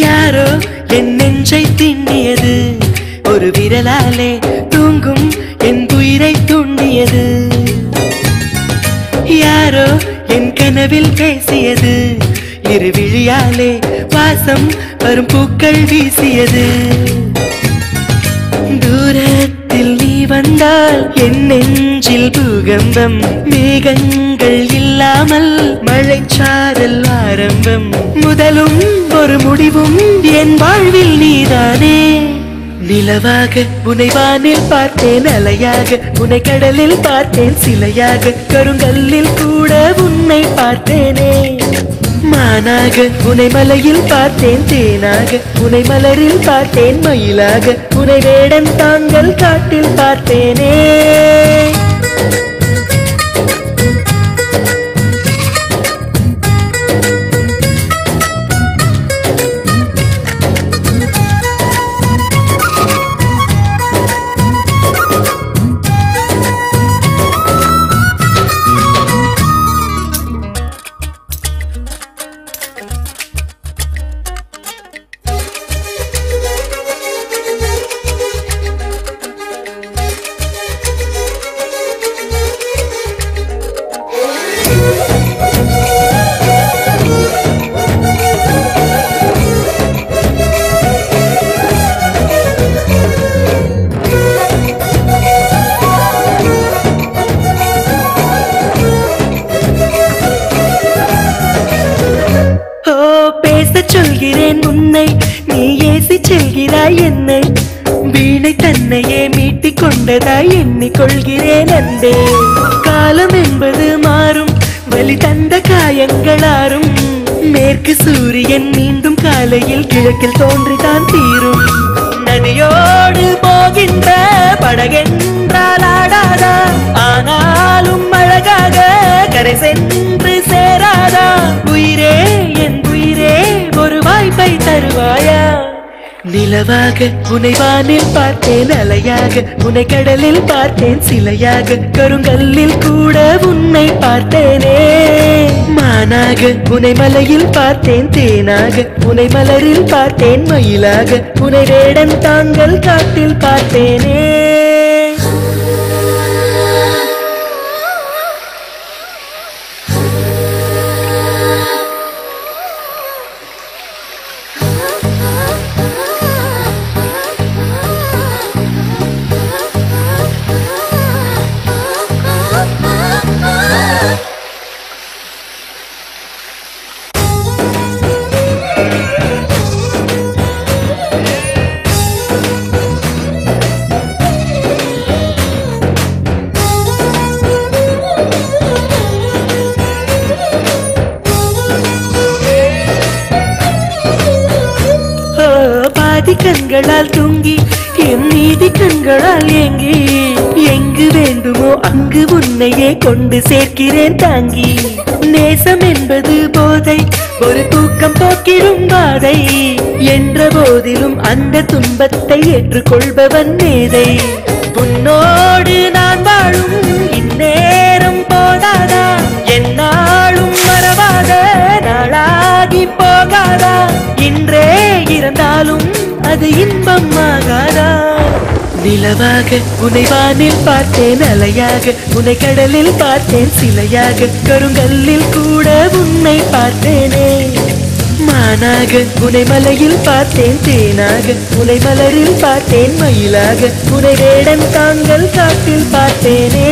யாரோ என் நெஞ்சை திண்ணியது, ஒரு விரலாலே தூங்கும் என் உயிரை தூண்டியது. யாரோ என் கனவில் பேசியது, இரு விழியாலே வாசம் வரும் பூக்கள் வீசியது. தூரத்தில் நீ வந்தால் என் நெஞ்சில் பூகம்பம், மேகங்கள் இல்லாமல் மழைச்சாரல் ஆரம்பம். முதலும் ஒரு முடிவும் என் வாழ்வில் நீதானே. நிலவாக உன்னை வானில் பார்த்தேன், அலையாக உன்னை கடலில் பார்த்தேன், சிலையாக கருங்கல்லில் கூட உன்னை பார்த்தேனே. மானாக உன்னை மலையில் பார்த்தேன், தேனாக உன்னை மலரில் பார்த்தேன், மயிலாக உன்னை வேடன் தாங்கள் காட்டில் பார்த்தேனே. சொல்கிறேன் உன்னை, நீ ஏசி செல்கிறாய் என்னை. வீணை தன்னையே மீட்டிக் கொண்டதாய் எண்ணிக்கொள்கிறேன் அன்பே. காலம் என்பது மாறும், வலி தந்த காயங்களாரும். மேற்கு சூரியன் மீண்டும் காலையில் கிழக்கில் தோன்றிதான் தீரும். நதியோடு போகின்ற படகென்றால் ஆடாதா, ஆனாலும் அழகாக கரை சென்று சேராதா. உயிரே என் உயிரே, ஒரு வாய்ப்பை தருவாயா. நிலவாக உன்னை வானில் பார்த்தேன், அலையாக உன்னை கடலில் பார்த்தேன், சிலையாக கருங்கல்லில் கூட உன்னை பார்த்தேனே. மானாக உன்னை மலையில் பார்த்தேன், தேனாக உன்னை மலரில் பார்த்தேன், மயிலாக உன்னை வேடன் தாங்கள் காட்டில் பார்த்தேனே. கண்களால் தூங்கி என் நீதி கண்களால் ஏங்கி, எங்கு வேண்டுமோ அங்கு உன்னையே கொண்டு சேர்க்கிறேன் தாங்கி. நேசம் என்பது போதை, ஒரு தூக்கம் போக்கிடும் பாதை. என்ற போதிலும் அந்த துன்பத்தை ஏற்றுக்கொள்பவன் மேதை. உன்னோடு நான் வாழும் இந்நேரம் போதாதா, என்னாலும் மறவாத நாளாகி போகாதா. இன்றே இருந்தாலும் அது இன்பம் ஆகாதா. நிலவாக உன்னை வானில் பார்த்தேன், அலையாக உன்னை கடலில் பார்த்தேன், சிலையாக கருங்கல்லில் கூட உன்னை பார்த்தேனே. மானாக உன்னை மலையில் பார்த்தேன், தேனாக உன்னை மலரில் பார்த்தேன், மயிலாக உன்னை வேடன் தாங்கள் காட்டில் பார்த்தேனே.